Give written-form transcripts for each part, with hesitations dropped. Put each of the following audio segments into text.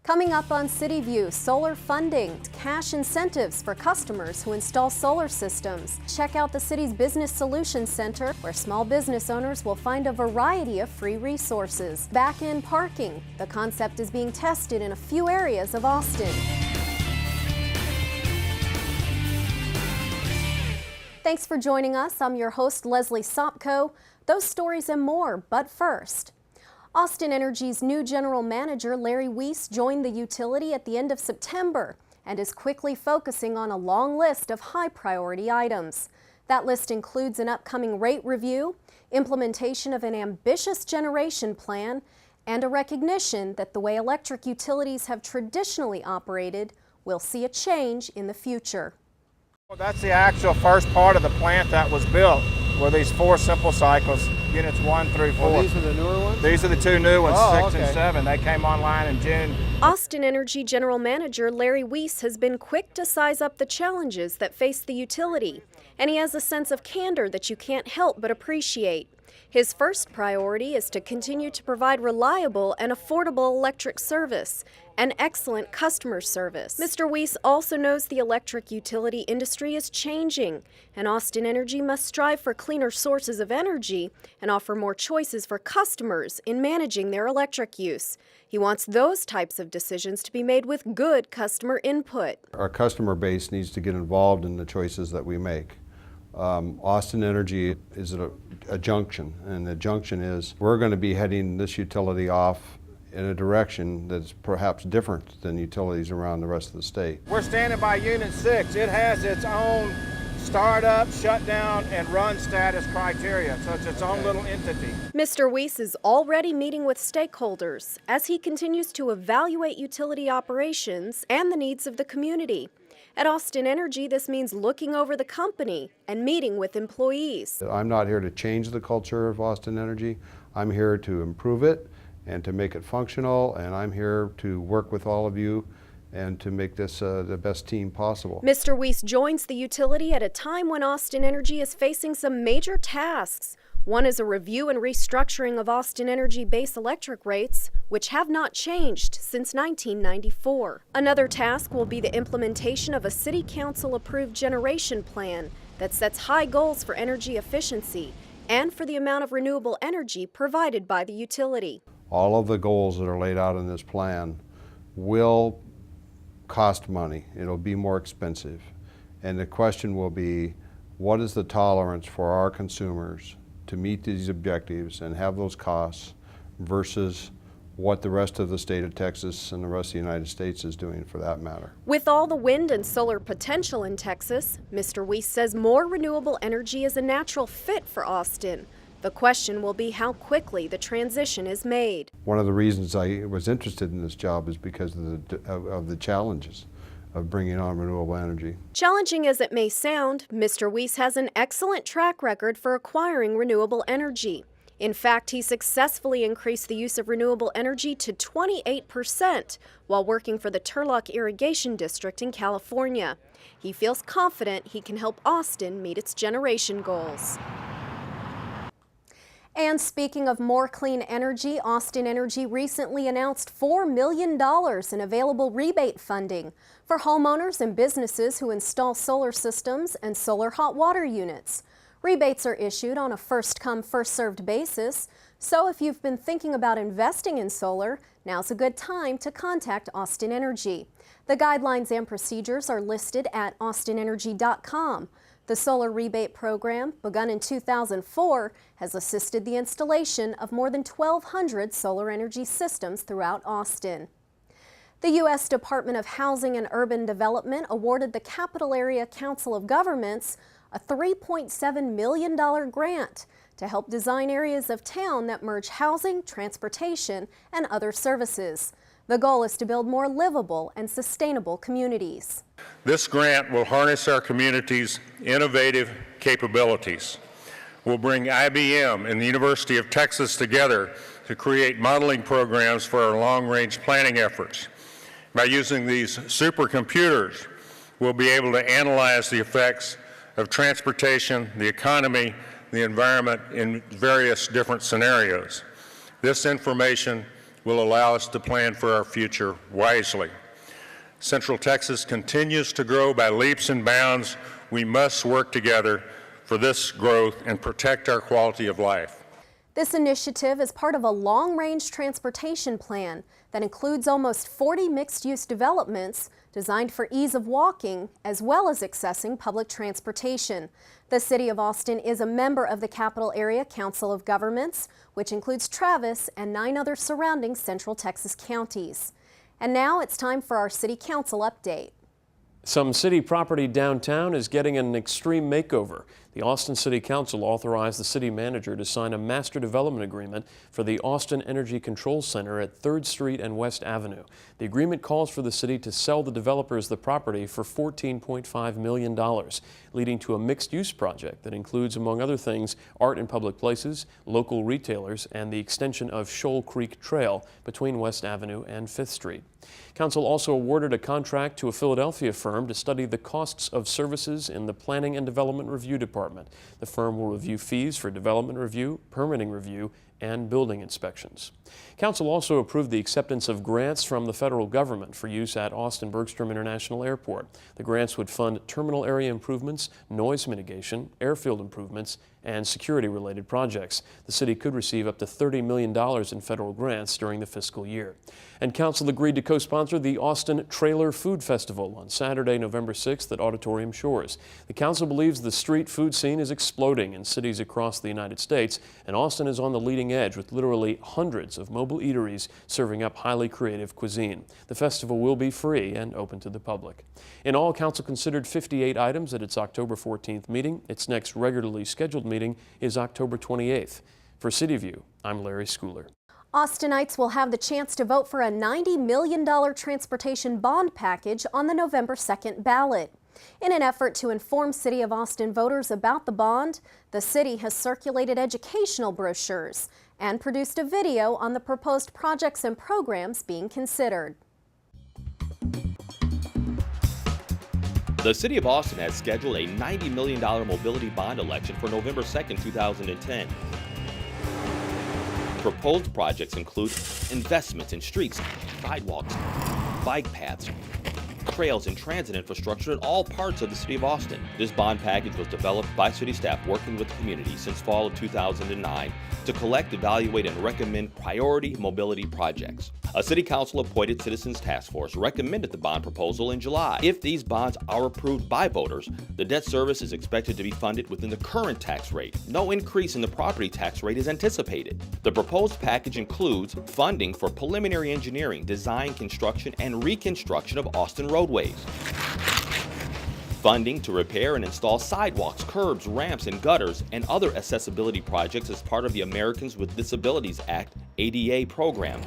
Coming up on CityView, solar funding, cash incentives for customers who install solar systems. Check out the city's Business Solutions Center, where small business owners will find a variety of free resources. Back-end parking. The concept is being tested in a few areas of Austin. Thanks for joining us. I'm your host, Leslie Sopko. Those stories and more, but first. Austin Energy's new general manager, Larry Weiss, joined the utility at the end of September and is quickly focusing on a long list of high-priority items. That list includes an upcoming rate review, implementation of an ambitious generation plan, and a recognition that the way electric utilities have traditionally operated will see a change in the future. Well, that's the actual first part of the plant that was built, were these 4 simple cycles, units 1 through 4. Oh, these are the newer ones? These are the 2 new ones, Oh, 6 and 7. They came online in June. Austin Energy General Manager Larry Weiss has been quick to size up the challenges that face the utility, and he has a sense of candor that you can't help but appreciate. His first priority is to continue to provide reliable and affordable electric service and excellent customer service. Mr. Weiss also knows the electric utility industry is changing, and Austin Energy must strive for cleaner sources of energy and offer more choices for customers in managing their electric use. He wants those types of decisions to be made with good customer input. Our customer base needs to get involved in the choices that we make. Austin Energy is a junction, and the junction is we're going to be heading this utility off in a direction that's perhaps different than utilities around the rest of the state. We're standing by Unit 6. It has its own startup, shutdown, and run status criteria, so it's its own little entity. Mr. Weiss is already meeting with stakeholders as he continues to evaluate utility operations and the needs of the community. At Austin Energy, this means looking over the company and meeting with employees. I'm not here to change the culture of Austin Energy. I'm here to improve it and to make it functional, and I'm here to work with all of you and to make this the best team possible. Mr. Weiss joins the utility at a time when Austin Energy is facing some major tasks. One is a review and restructuring of Austin Energy base electric rates, which have not changed since 1994. Another task will be the implementation of a City Council-approved generation plan that sets high goals for energy efficiency and for the amount of renewable energy provided by the utility. All of the goals that are laid out in this plan will cost money. It'll be more expensive. And the question will be, what is the tolerance for our consumers to meet these objectives and have those costs versus what the rest of the state of Texas and the rest of the United States is doing for that matter. With all the wind and solar potential in Texas, Mr. Weiss says more renewable energy is a natural fit for Austin. The question will be how quickly the transition is made. One of the reasons I was interested in this job is because of the challenges of bringing on renewable energy. Challenging as it may sound, Mr. Weiss has an excellent track record for acquiring renewable energy. In fact, he successfully increased the use of renewable energy to 28% while working for the Turlock Irrigation District in California. He feels confident he can help Austin meet its generation goals. And speaking of more clean energy, Austin Energy recently announced $4 million in available rebate funding for homeowners and businesses who install solar systems and solar hot water units. Rebates are issued on a first-come, first-served basis, so if you've been thinking about investing in solar, now's a good time to contact Austin Energy. The guidelines and procedures are listed at austinenergy.com. The solar rebate program, begun in 2004, has assisted the installation of more than 1,200 solar energy systems throughout Austin. The U.S. Department of Housing and Urban Development awarded the Capital Area Council of Governments a $3.7 million grant to help design areas of town that merge housing, transportation, and other services. The goal is to build more livable and sustainable communities. This grant will harness our community's innovative capabilities. We'll bring IBM and the University of Texas together to create modeling programs for our long-range planning efforts. By using these supercomputers, we'll be able to analyze the effects of transportation, the economy, the environment in various different scenarios. This information will allow us to plan for our future wisely. Central Texas continues to grow by leaps and bounds. We must work together for this growth and protect our quality of life. This initiative is part of a long-range transportation plan that includes almost 40 mixed-use developments designed for ease of walking as well as accessing public transportation. The City of Austin is a member of the Capital Area Council of Governments, which includes Travis and 9 other surrounding Central Texas counties. And now it's time for our City Council update. Some city property downtown is getting an extreme makeover. The Austin City Council authorized the city manager to sign a master development agreement for the Austin Energy Control Center at 3rd Street and West Avenue. The agreement calls for the city to sell the developers the property for $14.5 million, leading to a mixed-use project that includes, among other things, art in public places, local retailers, and the extension of Shoal Creek Trail between West Avenue and 5th Street. Council also awarded a contract to a Philadelphia firm to study the costs of services in the Planning and Development Review Department. The firm will review fees for development review, permitting review, and building inspections. Council also approved the acceptance of grants from the federal government for use at Austin Bergstrom International Airport. The grants would fund terminal area improvements, noise mitigation, airfield improvements, and security-related projects. The city could receive up to $30 million in federal grants during the fiscal year. And Council agreed to co-sponsor the Austin Trailer Food Festival on Saturday, November 6th at Auditorium Shores. The Council believes the street food scene is exploding in cities across the United States, and Austin is on the leading edge with literally hundreds of mobile eateries serving up highly creative cuisine. The festival will be free and open to the public. In all, Council considered 58 items at its October 14th meeting. Its next regularly scheduled meeting is October 28th. For CityView, I'm Larry Schooler. Austinites will have the chance to vote for a $90 million transportation bond package on the November 2nd ballot. In an effort to inform City of Austin voters about the bond, the city has circulated educational brochures and produced a video on the proposed projects and programs being considered. The City of Austin has scheduled a $90 million mobility bond election for November 2nd, 2010. Proposed projects include investments in streets, sidewalks, bike paths, trails, and transit infrastructure in all parts of the City of Austin. This bond package was developed by city staff working with the community since fall of 2009 to collect, evaluate, and recommend priority mobility projects. A City Council appointed Citizens Task Force recommended the bond proposal in July. If these bonds are approved by voters, the debt service is expected to be funded within the current tax rate. No increase in the property tax rate is anticipated. The proposed package includes funding for preliminary engineering, design, construction, and reconstruction of Austin roadways, funding to repair and install sidewalks, curbs, ramps, and gutters, and other accessibility projects as part of the Americans with Disabilities Act ADA program,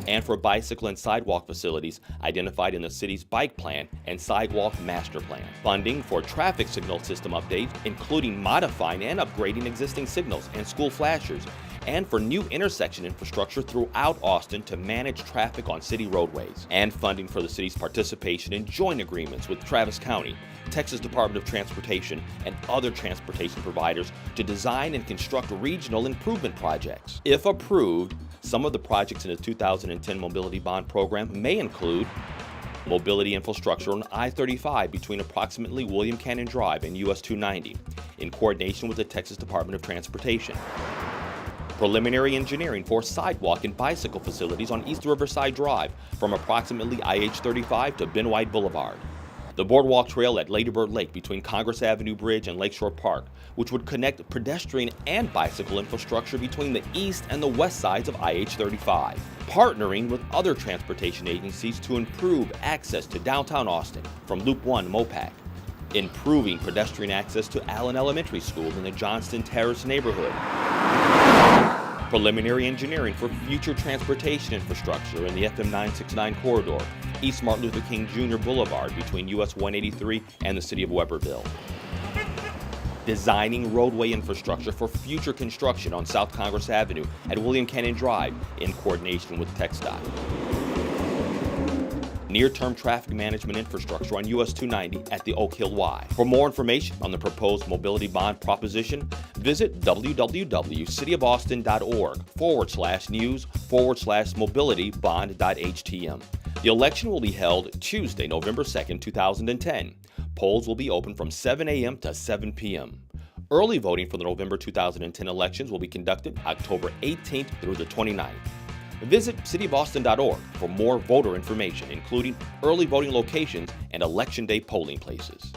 and for bicycle and sidewalk facilities identified in the city's bike plan and sidewalk master plan. Funding for traffic signal system updates, including modifying and upgrading existing signals and school flashers, and for new intersection infrastructure throughout Austin to manage traffic on city roadways, and funding for the city's participation in joint agreements with Travis County, Texas Department of Transportation, and other transportation providers to design and construct regional improvement projects. If approved, some of the projects in the 2010 Mobility Bond Program may include mobility infrastructure on I-35 between approximately William Cannon Drive and US 290, in coordination with the Texas Department of Transportation. Preliminary engineering for sidewalk and bicycle facilities on East Riverside Drive from approximately IH-35 to Ben White Boulevard. The boardwalk trail at Lady Bird Lake between Congress Avenue Bridge and Lakeshore Park, which would connect pedestrian and bicycle infrastructure between the east and the west sides of IH-35. Partnering with other transportation agencies to improve access to downtown Austin from Loop 1 Mopac. Improving pedestrian access to Allen Elementary School in the Johnston Terrace neighborhood. Preliminary engineering for future transportation infrastructure in the FM 969 corridor, East Martin Luther King Jr. Boulevard between US 183 and the city of Weberville. Designing roadway infrastructure for future construction on South Congress Avenue at William Cannon Drive in coordination with TxDOT. Near-term traffic management infrastructure on US 290 at the Oak Hill Y. For more information on the proposed mobility bond proposition, visit Visit www.cityboston.org/news/mobility-bond.htm. The election will be held Tuesday, November 2nd, 2010. Polls will be open from 7 a.m. to 7 p.m. Early voting for the November 2010 elections will be conducted October 18th through the 29th. Visit cityboston.org for more voter information, including early voting locations and Election Day polling places.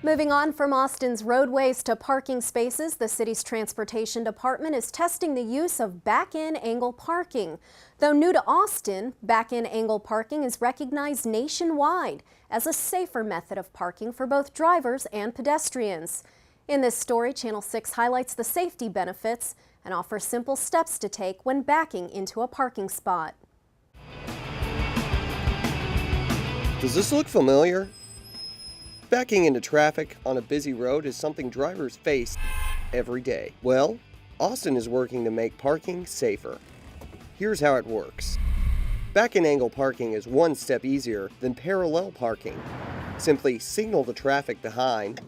Moving on from Austin's roadways to parking spaces, the city's transportation department is testing the use of back-in angle parking. Though new to Austin, back-in angle parking is recognized nationwide as a safer method of parking for both drivers and pedestrians. In this story, Channel 6 highlights the safety benefits and offers simple steps to take when backing into a parking spot. Does this look familiar? Backing into traffic on a busy road is something drivers face every day. Well, Austin is working to make parking safer. Here's how it works. Back-in angle parking is one step easier than parallel parking. Simply signal the traffic behind,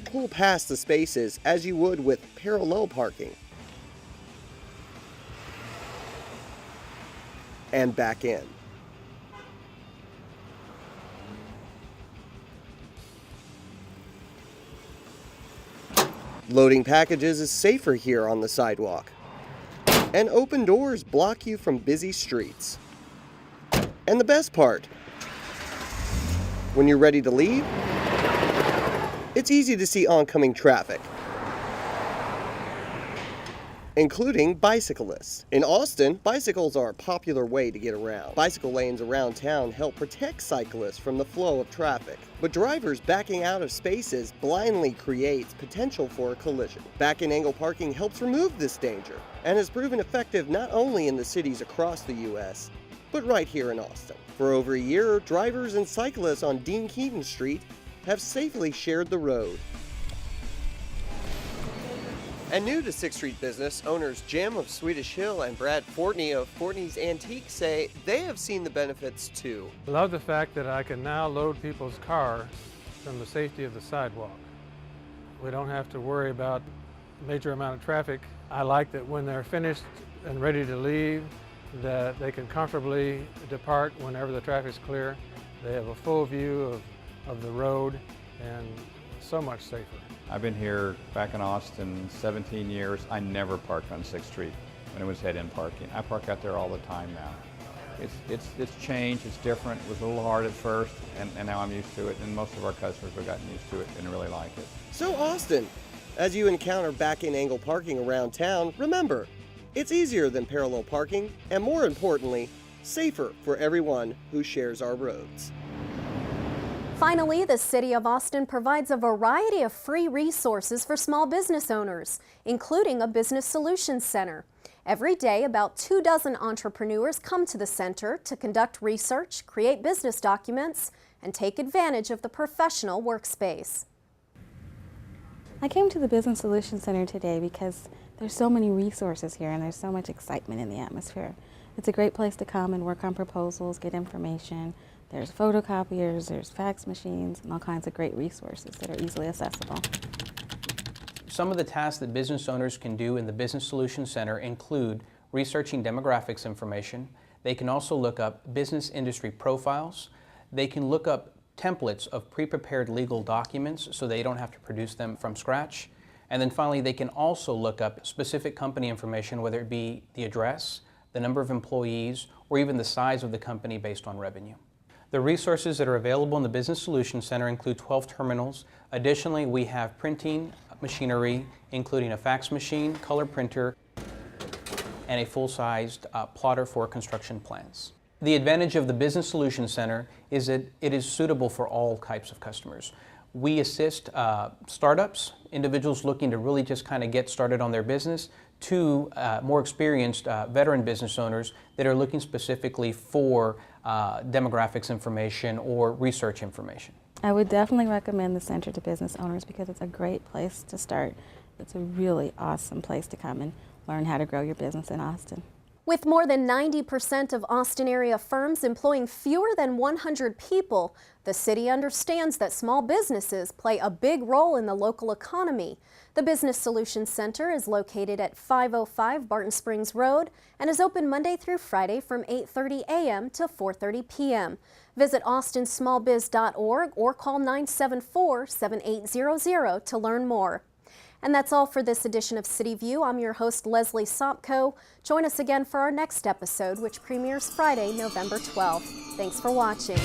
pull past the spaces as you would with parallel parking, and back in. Loading packages is safer here on the sidewalk. And open doors block you from busy streets. And the best part, when you're ready to leave, it's easy to see oncoming traffic, including bicyclists. In Austin, bicycles are a popular way to get around. Bicycle lanes around town help protect cyclists from the flow of traffic. But drivers backing out of spaces blindly creates potential for a collision. Back-in angle parking helps remove this danger and has proven effective not only in the cities across the U.S., but right here in Austin. For over a year, drivers and cyclists on Dean Keaton Street have safely shared the road. And new to 6th Street business, owners Jim of Swedish Hill and Brad Fortney of Fortney's Antiques say they have seen the benefits too. I love the fact that I can now load people's cars from the safety of the sidewalk. We don't have to worry about a major amount of traffic. I like that when they're finished and ready to leave, that they can comfortably depart whenever the traffic's clear. They have a full view of the road and so much safer. I've been here back in Austin 17 years. I never parked on 6th Street when it was head-in parking. I park out there all the time now. It's changed, it's different. It was a little hard at first, and now I'm used to it, and most of our customers have gotten used to it and really like it. So Austin, as you encounter back-in angle parking around town, remember, it's easier than parallel parking, and more importantly, safer for everyone who shares our roads. Finally, the City of Austin provides a variety of free resources for small business owners, including a Business Solutions Center. Every day, about 24 entrepreneurs come to the center to conduct research, create business documents, and take advantage of the professional workspace. I came to the Business Solutions Center today because there's so many resources here and there's so much excitement in the atmosphere. It's a great place to come and work on proposals, get information. There's photocopiers, there's fax machines, and all kinds of great resources that are easily accessible. Some of the tasks that business owners can do in the Business Solutions Center include researching demographics information. They can also look up business industry profiles. They can look up templates of pre-prepared legal documents so they don't have to produce them from scratch. And then finally, they can also look up specific company information, whether it be the address, the number of employees, or even the size of the company based on revenue. The resources that are available in the Business Solutions Center include 12 terminals. Additionally, we have printing machinery, including a fax machine, color printer, and a full-sized plotter for construction plans. The advantage of the Business Solutions Center is that it is suitable for all types of customers. We assist startups, individuals looking to really just kind of get started on their business, to more experienced veteran business owners that are looking specifically for demographics information or research information. I would definitely recommend the center to business owners because it's a great place to start. It's a really awesome place to come and learn how to grow your business in Austin. With more than 90% of Austin area firms employing fewer than 100 people, the city understands that small businesses play a big role in the local economy. The Business Solutions Center is located at 505 Barton Springs Road and is open Monday through Friday from 8:30 a.m. to 4:30 p.m. Visit austinsmallbiz.org or call 974-7800 to learn more. And that's all for this edition of City View. I'm your host, Leslie Sopko. Join us again for our next episode, which premieres Friday, November 12th. Thanks for watching.